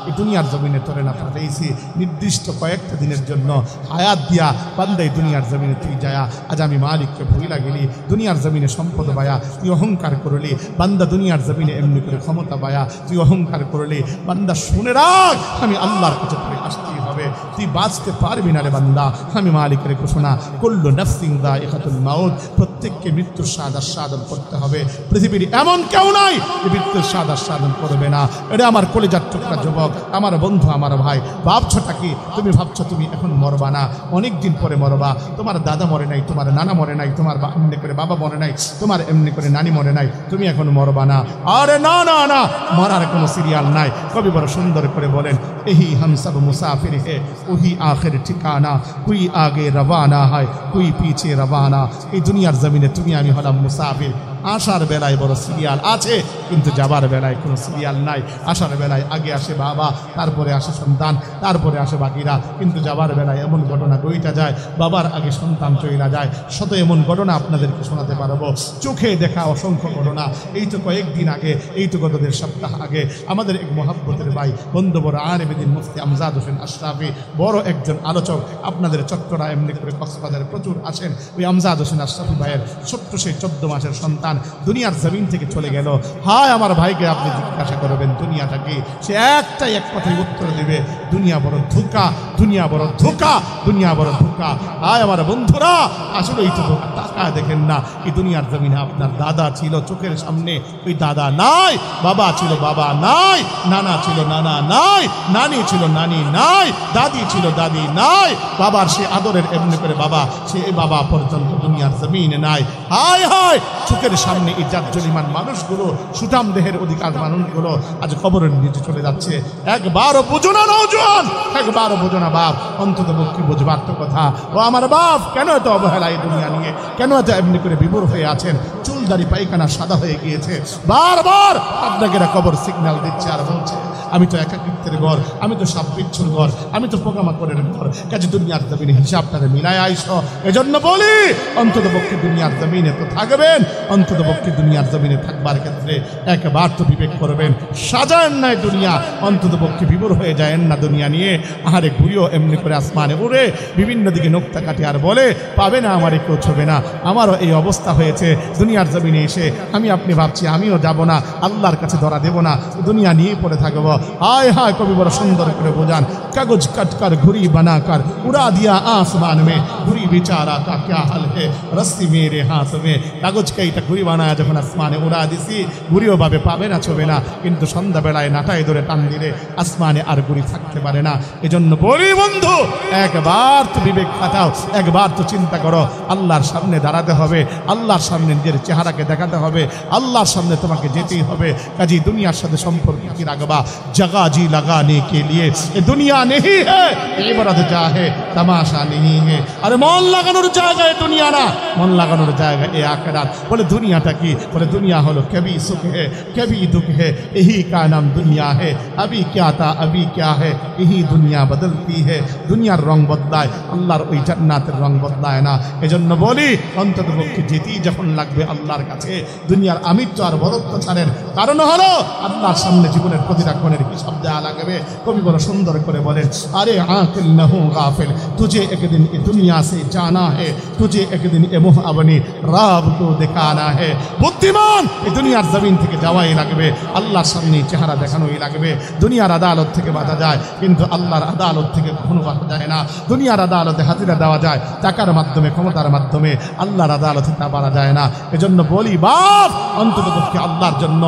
এই দুনিয়ার জমিনে তোরে না পাঠাইছি নির্দিষ্ট কয়েকটা দিনের জন্য হায়াত দিয়া। বান্দা এই দুনিয়ার জমিনে তুই যায়া আজ আমি মালিককে ভুইলা গেলি, দুনিয়ার জমিনে সম্পদ বায়া তুই অহংকার করলি, বান্দা দুনিয়ার জমিনে এমনি করে ক্ষমতা বায়া তুই অহংকার করলি। বান্দা শুনে রাখ আমি আল্লাহর কাছে তোরে আসতেই হবে, তুই বাঁচতে পারবি না রে বান্দা। আমি মালিকের ঘোষণা কুল্লু নাফসিন যায়িকাতুল মাউত, প্রত্যেককে মৃত্যুর স্বাদ আস্বাদন করতে হবে। পৃথিবীর এমন কেউ নাই যে মৃত্যুর স্বাদ আস্বাদন করবে না। এটা আমার কলিজার টুকরা যুবক আমার বন্ধু আমার ভাই, ভাবছোটা কি? তুমি ভাবছো তুমি এখন মরবা না, অনেক দিন পরে মরবা। তোমার দাদা মরে নাই, তোমার নানা মরে নাই, তোমার এমনি করে বাবা মরে নাই, তোমার এমনি করে নানি মরে নাই, তুমি এখন মরবা না। আরে না না না, মরার কোনো সিরিয়াল নাই। কবি বড় সুন্দর করে বলেন এহি হাম সব মুসাফির হে ওহি আখির ঠিকানা, কুই আগে রওয়ানা হয় কুই পিছে রওয়ানা। এই দুনিয়ার জমিনে তুমি আমি হলাম মুসাফির, আসার বেলায় বড় সিরিয়াল আছে, কিন্তু যাবার বেলায় কোনো সিরিয়াল নাই। আসার বেলায় আগে আসে বাবা, তারপরে আসে সন্তান, তারপরে আসে বাকিরা, কিন্তু যাবার বেলায় এমন ঘটনা গইটা যায়, বাবার আগে সন্তান চইলা যায়। শত এমন ঘটনা আপনাদেরকে শোনাতে পারবো, চোখে দেখা অসংখ্য ঘটনা। এই তো কয়েকদিন আগে, এই তো গত 1.5 সপ্তাহ আগে আমাদের এক মহাব্বতের ভাই বন্ধু বড় আলেমেদিন মুফতি আমজাদ হোসেন আশরাফি, বড় একজন আলোচক, আপনাদের চট্টরা এমনি করে কক্সবাজারে প্রচুর আসেন। ওই আমজাদ হোসেন আশরাফি ভাইয়ের ছোট্ট সেই 14 মাসের সন্তান দুনিয়ার জমিন থেকে চলে গেল। হায় আমার ভাইকে আপনি জিজ্ঞাসা করবেন দুনিয়াটা কি, সে একটাই এক কথায় উত্তর দেবে, দুনিয়া বড় ধোঁকা, দুনিয়া বড় ধোঁকা, দুনিয়া বড় ধোঁকা। হায় আমার বন্ধুরা, আসলে এই তো টাকা দেখেন না, এই দুনিয়ার জমিনে আপনার দাদা ছিল চোখের সামনে, ওই দাদা নাই, বাবা ছিল বাবা নাই, নানা ছিল নানা নাই, নানি ছিল নানি নাই, দাদি ছিল দাদি নাই, বাবার সে আদরের এমনি করে বাবা, সে বাবা পর্যন্ত দুনিয়ার জমিনে নাই। হায় হায়, চোখের সামনে এই জাজ্জলিমান মানুষগুলো, সুঠাম দেহের অধিকার মানুষগুলো আজ কবরের নিচে চলে যাচ্ছে। একবারও বুঝো না নওজোয়ান, একবারও বুঝো না বাপ, অন্তত পক্ষে বুঝবার তো কথা। ও আমার বাপ, কেন এত অবহেলা এই দুনিয়া নিয়ে, কেন এত এমনি করে বিভোর হয়ে আছেন? চুলদারি পায়খানা সাদা হয়ে গিয়েছে, বারবার আপনাকে এরা কবর সিগন্যাল দিচ্ছে আর বলছে আমি তো একাকিত্বের ঘর, আমি তো সাপ বিচ্ছুর ঘর, আমি তো পোকামাকড়ের ঘর, কাজে দুনিয়ার জমিনে হিসাবটারে মিলায় আইস। এজন্য বলি অন্তত পক্ষে দুনিয়ার জমিনে তো থাকবেন, অন্তত পক্ষে দুনিয়ার জমিনে থাকবার ক্ষেত্রে একবার তো বিবেক করবেন। সাজায়েন নাই দুনিয়া, অন্তত পক্ষে বিভোর হয়ে যায়েন না দুনিয়া নিয়ে। আহারে ঘুরিও এমনি করে আসমানে উড়ে বিভিন্ন দিকে নোক্তা কাটে আর বলে পাবে না আমারে কেউ ছবে না। আমারও এই অবস্থা হয়েছে, দুনিয়ার জমিনে এসে আমি আপনি ভাবছি আমিও যাব না, আল্লাহর কাছে ধরা দেব না, দুনিয়া নিয়ে পড়ে থাকবো। हाय हाय कवि बड़ा सुंदर करे बोझान कागज कट कर घुरी बनाकर उड़ा दिया आसमान में घुरी बेचारा का क्या हाल है रस्सी मेरे हाथ में कागज कईटा घुरी बनाया যখন আসমানে উড়া দিছি ঘুরিও ভাবে পাবে না ছবে না কিন্তু সন্ধ্যা বেলায় নাটাই ধরে টান দিলে আসমানে আর ঘুরি থাকতে পারে না। এজন্য বলি বন্ধু একবার তো বিবেক খাটাও, একবার তো চিন্তা করো, আল্লাহর সামনে দাঁড়াতে হবে, আল্লাহর সামনে নিজের চেহারাকে দেখাতে হবে, আল্লাহর সামনে তোমাকে যেতেই হবে। কাজী দুনিয়ার সাথে সম্পর্ক কি রাখবা? जगह जी लगाने के लिए ये दुनिया नहीं है, इबारत जा है तमाशा नहीं है। अरे मन লাগানোর জায়গা এই দুনিয়া না, মন লাগানোর জায়গা এই আখিরাত। বলে দুনিয়াটা কি? বলে দুনিয়া হলো कभी सुख है कभी दुख है, यही का नाम दुनिया है। अभी क्या था अभी क्या है, यही दुनिया बदलती है। দুনিয়ার রং বদলায়, আল্লাহর ওই জান্নাতের রং বদলায় না। এজন্য বলি অন্ততপক্ষে যেতেই যখন লাগবে আল্লাহর কাছে, দুনিয়ার আমিত্ব আর বরত্ব ছাড়েন। কারণ হলো আল্লাহর সামনে জীবনের প্রতিটা ক্ষণের হিসাব দেওয়া লাগবে। কবি বড় সুন্দর করে বলেন, আরে আকিল না হো গাফিল, तुझे एक दिन ये दुनिया से जाना है, तुझे एक दिन ये मुह अपनी रब को दिखाना है। বুদ্ধিমান এই দুনিয়ার জমিন থেকে যাওয়াই লাগবে, আল্লাহর সামনে চেহারা দেখানোই লাগবে। দুনিয়ার আদালত থেকে বাধা যায়, কিন্তু আল্লাহর আদালত থেকে কখনো বাধা যায় না। দুনিয়ার আদালতে হাজিরা দেওয়া যায় টাকার মাধ্যমে, ক্ষমতার মাধ্যমে, আল্লাহর আদালতে তা বাড়া যায় না। এজন্য বলি বাপ অন্ততপক্ষে আল্লাহর জন্য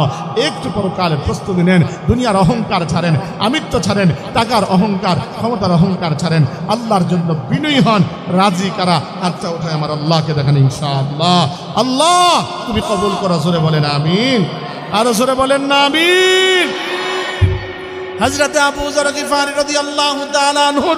একটু পরকালের প্রস্তুতি নেন। দুনিয়ার অহংকার ছাড়েন, আমিত্ব ছাড়েন, টাকার অহংকার, ক্ষমতার অহংকার ছাড়েন, আল্লাহর জন্য বিনয়ী হন। রাজি কারা হাতটা উঠায় আমার আল্লাহকে দেখেন ইনশাআল্লাহ। আল্লাহ তুমি কবুল করো, জোরে বলেন আমিন, আরো জোরে বলেন না আমিন। হযরত আবু যর গিফারী রাদিয়াল্লাহু তাআলা আনহু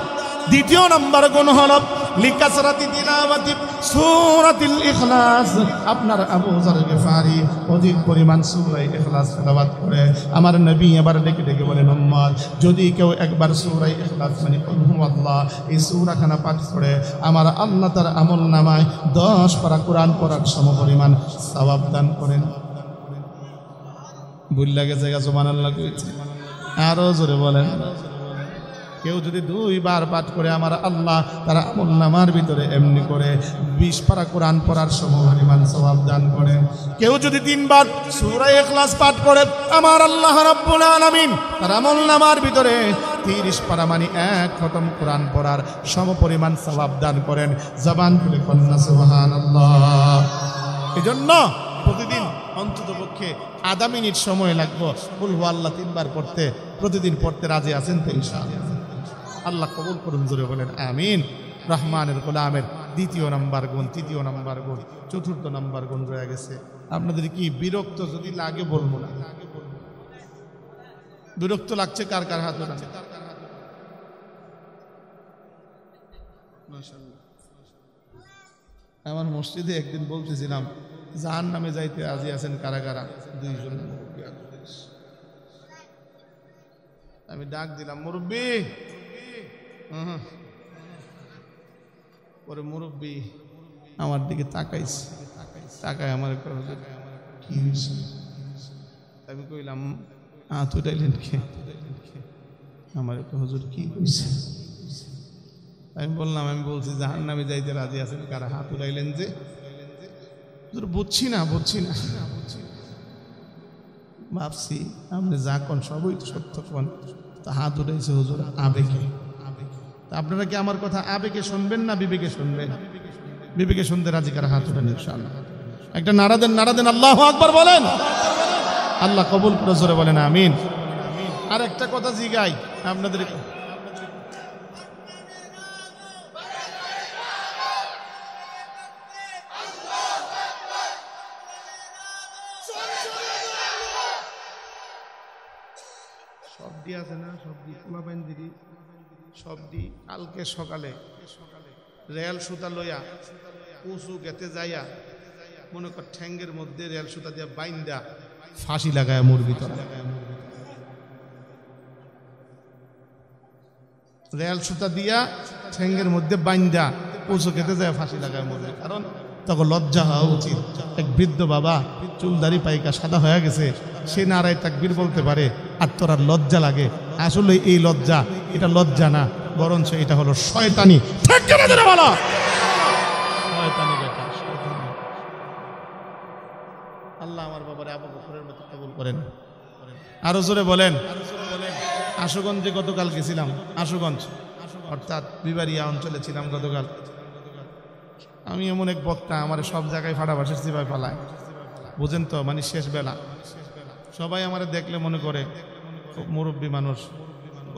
দ্বিতীয় নম্বর গুণ হলো লিকাসরাতি তিলাওয়াতি সূরাতুল ইখলাস। আপনার আবু যর গিফারী অধিক পরিমাণ সূরা ইখলাস তেলাওয়াত করে। আমার নবী এবার ডেকে ডেকে বলেন, উম্মত যদি কেউ একবার সূরা ইখলাস মানে কুল হুয়াল্লাহ এই সূরাখানা পাঠ করে, আমার আল্লাহ তার আমলনামায় 10 পারা কোরআন পড়ার সমপরিমাণ সওয়াব দান করেন। ভুল লাগে জায়গা সুবহানাল্লাহ কইছে, আরো জোরে বলেন। কেউ যদি 2 বার পাঠ করে, আমার আল্লাহ তার আমলনামার ভিতরে এমনি করে 20 পারা কোরআন পড়ার সমপরিমাণ সওয়াব দান করেন। কেউ যদি 3 বার সূরা ইখলাস পাঠ করে, আমার আল্লাহ রাব্বুল আলামিন তার আমলনামার ভিতরে 30 পারা মানে 1 খতম কোরআন পড়ার সমপরিমাণ সওয়াব দান করেন। জবান খুলে কন্যা সুবহানাল্লাহ। এজন্য প্রতিদিন অন্ততপক্ষে আধা মিনিট সময় লাগবে কুল হুয়াল্লাহ 3 বার পড়তে। প্রতিদিন পড়তে রাজি আছেন তো ইনশাআল্লাহ? আল্লাহ কবুল করুন, জোরে বলেন আমিন। রহমানের গোলামের 2য় নাম্বার গুণ, 3য় নাম্বার গুণ, 4র্থ নাম্বার গুণ রয়ে গেছে। আপনাদের কি বিরক্ত যদি লাগে বলবো না? বিরক্ত লাগছে কার কার হাত ওঠান? মাশাআল্লাহ। আমার মসজিদে একদিন বলতেছিলাম জাহান নামে যাইতে রাজি আছেন কারা কারা? 2 জন। আমি ডাক দিলাম, মুরব্বি। পরে মুরব্বি আমার দিকে তাকাইছে, তাকায় আমার কি হয়েছে? আমি কইলাম হাত উঠাইলেন কে? আমার হুজুর কি হয়েছে? আমি বললাম, আমি বলছি জাহান নামে যাইতে রাজি আছেন কারা? হাত উঠাইলেন যে? হুজুর বুঝছি না। ভাবছি আপনি যা কোন সবই তো সত্য কোন, তা হাত উঠাইছে হুজুর আবেগে। তা আপনারা কি আমার কথা আবেগে শুনবেন না বিবেকে শুনবেন? বিবেকে শুনতে রাজি কারা? হাত উঠান ইনশাআল্লাহ। একটা নারা দেন, আল্লাহু আকবার বলেন। আল্লাহ কবুল করে জোরে বলেন আমিন। আর একটা কথা জিগাই আপনাদের, সবডি আছে না, সবডি কুলাবাইন্দিরি সবডি কালকে সকালে রেল সুতা লইয়া উঁচু গেতে যাইয়া মনে কর ঠ্যাঙ্গের মধ্যে রেল সুতা দিয়া বাইন্দা ফাঁসি লাগায় মরবি তোরা। রেল সুতা দিয়া ঠ্যাঙ্গের মধ্যে বাইন্দা উঁচু গেতে যায় ফাঁসি লাগায় মরবি। কারণ তখন লজ্জা হওয়া উচিত। এক বৃদ্ধ বাবা চুলদারি পাইকা সাদা হয়ে গেছে, সে নারায় তাকবীর বলতে পারে আর তোর আর লজ্জা লাগে। আসলে এই লজ্জা, এটা লজ্জা না, বরঞ্চ এটা হলো শয়তানি। ঠিক কিনা জোরে বলো? শয়তানি বেটা, শয়তানি। আল্লাহ আমার বাবারে আবু বকরের মতো কবুল করেন। আরো জোরে বলেন। আশুগঞ্জে গতকাল গেছিলাম, আশুগঞ্জ অর্থাৎ বিবারিয়া অঞ্চলে ছিলাম গতকাল। আমি এমন এক বক্তা, আমার সব জায়গায় ফাটা বাসের চিপায় ফালায়, বুঝেন তো, মানে শেষ বেলা। সবাই আমার দেখলে মনে করে খুব মুরব্বী মানুষ।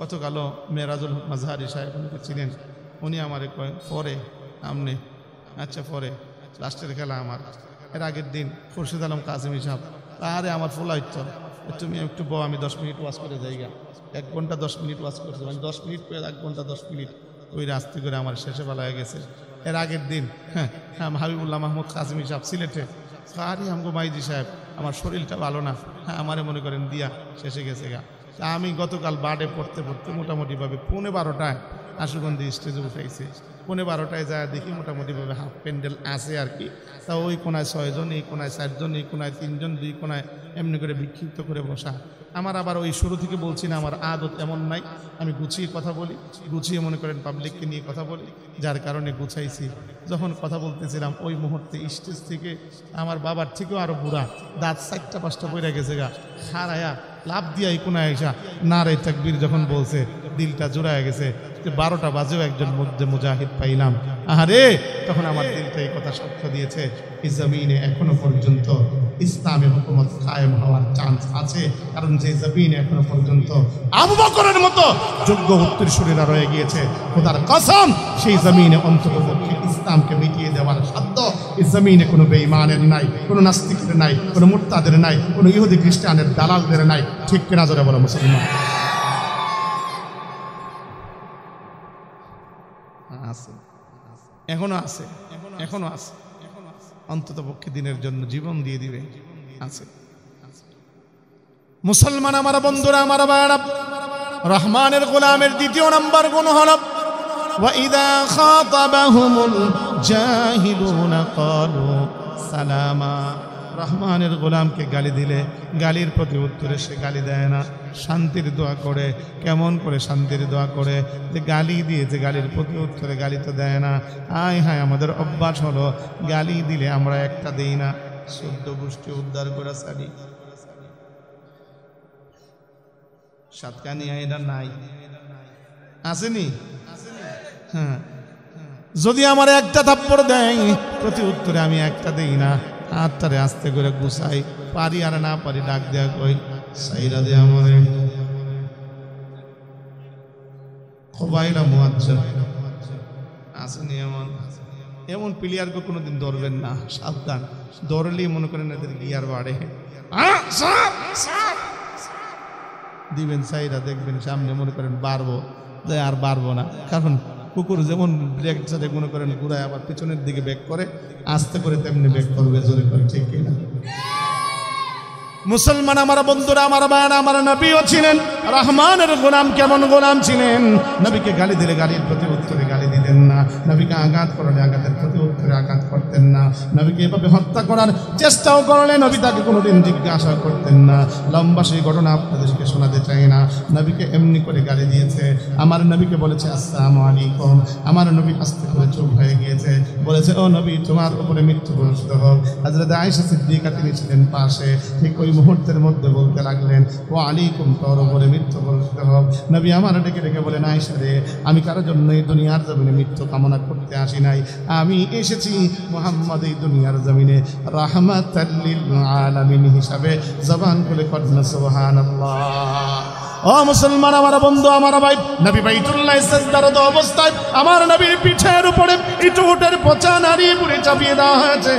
গতকালও মেরাজুল হক মাজহারি সাহেব উনিকে ছিলেন, উনি আমারে কয় পরে আমনে, আচ্ছা পরে লাস্টের খেলা আমার। এর আগের দিন খুরশিদ আলম কাসিমি সাহেব, আরে আমার ফোলাইতো, তুমি একটু বউ, আমি 10 মিনিট ওয়াজ করে যাইগা। 1 ঘন্টা 10 মিনিট ওয়াজ করছে, মানে 10 মিনিট করে 1 ঘন্টা 10 মিনিট ওই রাস্তি করে আমার শেষে বেলা হয়ে গেছে। এর আগের দিন হ্যাঁ হাবিবুল্লাহ মাহমুদ কাসিমি সাহেব সিলেটে, আরে আমগো মাইজি সাহেব আমার শরীরটা ভালো না, হ্যাঁ আমারে মনে করেন দিয়া শেষে গেছে গা। আমি গতকাল বার্ডে পড়তে মোটামুটিভাবে 12:15 আশুগঞ্জ স্টেজে উঠাইছে। 12:15 যায় দেখি মোটামুটিভাবে হাফ প্যান্ডেল আছে আর কি। তা ওই কোনায় 6 জন, এই কোনায় 4 জন, এই কোনায় 3 জন, 2 কোনায় এমনি করে বিক্ষিপ্ত করে বসা। আমার আবার ওই শুরু থেকে বলছি না, আমার আদত এমন নাই, আমি গুছিয়ে কথা বলি, গুছিয়ে মনে করেন পাবলিককে নিয়ে কথা বলি, যার কারণে গুছাইছি। যখন কথা বলতেছিলাম ওই মুহূর্তে স্টেজ থেকে আমার বাবার থেকেও আরো বুড়া দাঁত 4টা-5টা পড়ে গেছে গা, হারায়া লাভ দিয়া এই কোনায় এসা নারায়ে তাকবীর যখন বলছে, দিলটা জোড়ায় গেছে যে 12টা বাজেও একজন মধ্যে মুজাহিদ পাইলাম। আহারে, তখন আমার দিলটা এই কথা সাক্ষ্য দিয়েছে, এই জমিনে এখনো পর্যন্ত ইসলামের হুকুমত কায়েম হওয়ার চান্স আছে। কারণ যে জমিনে এখনো পর্যন্ত আবু বকরের মতো যোগ্য উত্তরসূরিরা রয়ে গিয়েছে, খোদার কসম সেই জমিনে অন্ততপক্ষে ইসলামকে মিটিয়ে দেওয়ার সাধ্য এই জমিনে কোনো বেঈমানের নাই, কোনো নাস্তিকের নাই, কোনো মুরতাদের নাই, কোনো ইহুদি খ্রিস্টানের দালালদের নাই। ঠিক কিনা জোরে বলো মুসলমান? আছে, এখনো আছে, এখনো আছে, অন্তত পক্ষে দিনের জন্য জীবন দিয়ে দিবে, আছে। মুসলমান আমার বন্ধুরা, আমার ভাইরা, রহমানের গোলামের দ্বিতীয় নাম্বার গুণ হল ওয়াইদা খাতাবাহুমুল জাহিলুনা ক্বালু সালামা। রহমানের গোলামকে গালি দিলে গালির প্রতি উত্তরে সে গালি দেয় না, শান্তির দোয়া করে। কেমন করে শান্তির দোয়া করে? যে গালি দিয়েছে, গালির প্রতি উত্তরে গালি তো দেয় না। আয় হায়, আমাদের অভ্যাস হলো গালি দিলে আমরা একটা দেই না, 14 গোষ্ঠী উদ্ধার করে ছাড়ি। সাতকানিয়া এটা নাই, আসেনি? হ্যাঁ, যদি আমার একটা থাপ্পড় দেয় প্রতি উত্তরে আমি একটা দেই না, হাতটারে আস্তে করে গুছাই, পারি আর না পারি ডাক দেয়া কই সাইরা দে আমারে। খোবাইরা মুয়াজ্জাব আসেনি? এমন প্লেয়ারকে কোনোদিন ধরবেন না, সাবধান। ধরলেই মনে করেন এদের গিয়ার বাড়ে, দিবেন সাইরা, দেখবেন সামনে মনে করেন বাড়বো, আর বাড়বো না। কারণ কুকুর যেমন ব্রেক সাথে মনে করেন ঘুরায় আবার পিছনের দিকে ব্রেক করে, আস্তে করে তেমনি ব্রেক করবে, জোরে করে, ঠিক কিনা? মুসলমান আমার বন্ধুরা, আমার ভাইরা, আমার নবীও ছিলেন রহমানের গোলাম। কেমন গোলাম ছিলেন? নবীকে গালি দিলে গালির প্রতি উত্তরে গালি দিতেন না, নবীকে আঘাত করলে আঘাতের প্রতি উত্তরে আঘাত করতেন না, নবীকে এভাবে হত্যা করার চেষ্টাও করলে নবী তাকে কোনোদিন জিজ্ঞাসা করতেন না। লম্বা সেই ঘটনা আপনাদেরকে শোনাতে চাই না। নবীকে এমনি করে গালি দিয়েছে, আমার নবীকে বলেছে আসসালামু আলাইকুম, আমার নবী আস্তে করে চুপ হয়ে গিয়েছে, বলেছে ও নবী তোমার উপরে মৃত্যু বর্ষিত হোক। হযরত আয়েশা সিদ্দিকা তিনি ছিলেন পাশে, ঠিক ওই মুহূর্তের মধ্যে বলতে লাগলেন ও আলাইকুম তোর উপরে মৃত্যু বর্ষিত হোক। নবী আমার ডেকে ডেকে বলেন আয়েশা রে, আমি কারোর জন্য এই দুনিয়ার জমিনে মৃত্যু কামনা করতে আসি নাই, আমি এসেছি মুহাম্মদ এই দুনিয়ার জমিনে রাহমাতাল লিল আলামিন হিসাবে। জবান খুলে পড়না সুবহানাল্লাহ। ও মুসলমান আমার বন্ধু, আমার ভাই, নবী বাইতুল্লাহ সাজদারত অবস্থায় আমার নবীর পিঠের উপরে ইটুটের পচা নারী পুরে চাপিয়ে দেওয়া হয়েছে।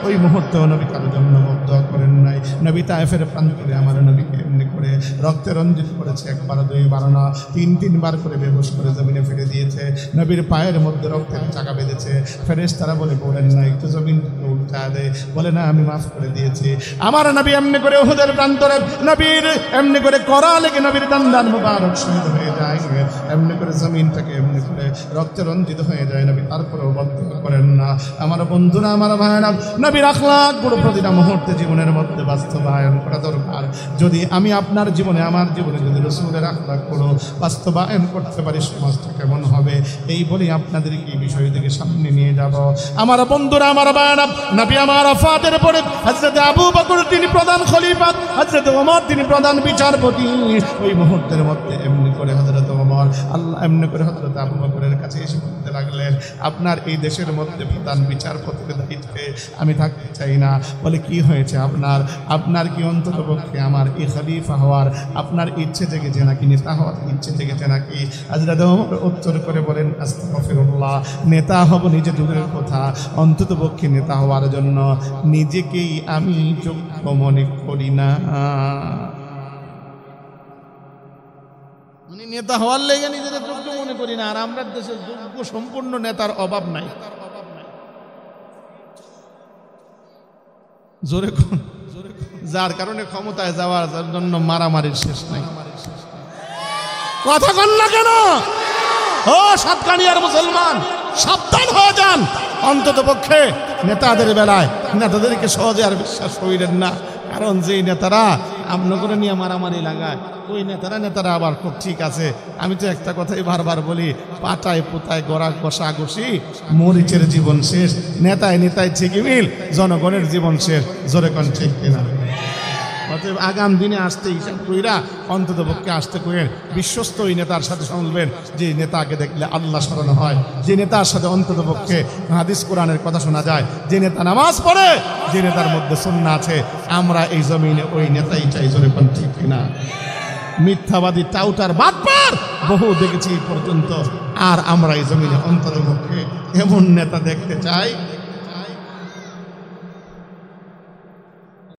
ওই মুহূর্তেও নবী কারোর জন্য বদদোয়া করেন নাই। নবী তায়েফের প্রান্তরে আমার নবীকে এমনি করে রক্তে রঞ্জিত করেছে, একবার দুইবার না, তিনবার করে বেহুশ করে জমিনে ফেলে দিয়েছে। নবীর পায়ের মধ্যে রক্তের চাকা বেঁধেছে। ফেরেশতারা বলেন না একটু জমিন উল্টা দে, বলে না আমি মাফ করে দিয়েছি। আমার নবী এমনি করে উহুদের প্রান্তরে নবীর এমনি করে করা লেগে নবীর দান্দান মুবারক শহীদ হয়ে যায়, এমনি করে জমিনটাকে এমনি করে রক্তে রঞ্জিত হয়ে যায়। নবী তারপরেও বদদোয়া করেন না। আমার বন্ধুরা, আমার ভাইরা, নবীর আখলাক গুলো প্রতিটা মুহূর্তে জীবনের মধ্যে বাস্তবায়ন করা দরকার। যদি আমি আপনার জীবনে, আমার জীবনে যদি রাসূলের আখলাক গুলো বাস্তবায়ন করতে পারি, সমাজটা কেমন হবে এই বলি আপনাদেরকে এই বিষয় থেকে সামনে নিয়ে যাব। আমার বন্ধুরা, আমার ভাইরা, নবী আমার ওফাতের পরে হযরত আবু বকর তিনি প্রধান খলিফা, হযরত ওমর তিনি প্রধান বিচারপতি। ওই মুহূর্তের মধ্যে এমনি করে হযরত ওমর আল্লাহ এমনি করে হযরত আবু বকরের কাছে এসে বলতে লাগলেন আপনার এই দেশের মধ্যে প্রধান বিচারপতির দায়িত্বে আমি থাকতে চাই না। বলে কি হয়েছে আপনার কি অন্ততপক্ষে আমার এই খলিফা হওয়ার আপনার ইচ্ছে জেগেছে নাকি, নেতা হওয়ার ইচ্ছে জেগেছে নাকি? হযরত ওমর উত্তর করে বলেন আস্তাগফিরুল্লাহ, নেতা হব নিজে দূরের কথা, অন্ততপক্ষে নেতা হওয়ার জন্য নিজেকেই আমি যোগ্য মনে করি না। নেতা হওয়ার লেগে নিজেদের যোগ্য মনে করি না, আর আমরা দেশের যোগ্য সম্পূর্ণ নেতার অভাব নাই। জোরে কোন, যার কারণে ক্ষমতায় যাওয়ার জন্য মারামারির শেষ নাই। কথা কন না কেন? ও সাতকানিয়ার মুসলমান, সাবধান হয়ে যান। অন্তত পক্ষে নেতাদের বেলায় নেতাদেরকে সহজে আর বিশ্বাস করিলেন না, কারণ যেই নেতারা আপনাদের নিয়ে মারামারি লাগায় ওই নেতারা আবার খুব ঠিক আছে। আমি তো একটা কথাই বারবার বলি, পাটায় পোতায় গড়া কষাকষি, মরিচের জীবন শেষ। নেতায় ঠিকই মিল, জনগণের জীবন শেষ। জোরে কোন ঠিক কিনা? অতএব আগাম দিনে আসতে হিসাব কইরা অন্তত পক্ষে আসতে কইেন বিশ্বস্ত ওই নেতার সাথে শুনবেন, যে নেতাকে দেখলে আল্লাহ স্মরণ হয়, যে নেতার সাথে অন্তত পক্ষে হাদিস কোরআনের কথা শোনা যায়, যে নেতা নামাজ পড়ে, যে নেতার মধ্যে সুন্নাহ আছে। আমরা এই জমিনে ওই নেতাই চাই। জোরে কোন ঠিক কিনা? মিথ্যাবাদী টাউটার বাটপার বহু দেখেছি পর্যন্ত, আর আমরা এই জমিনে অন্তত পক্ষে এমন নেতা দেখতে চাই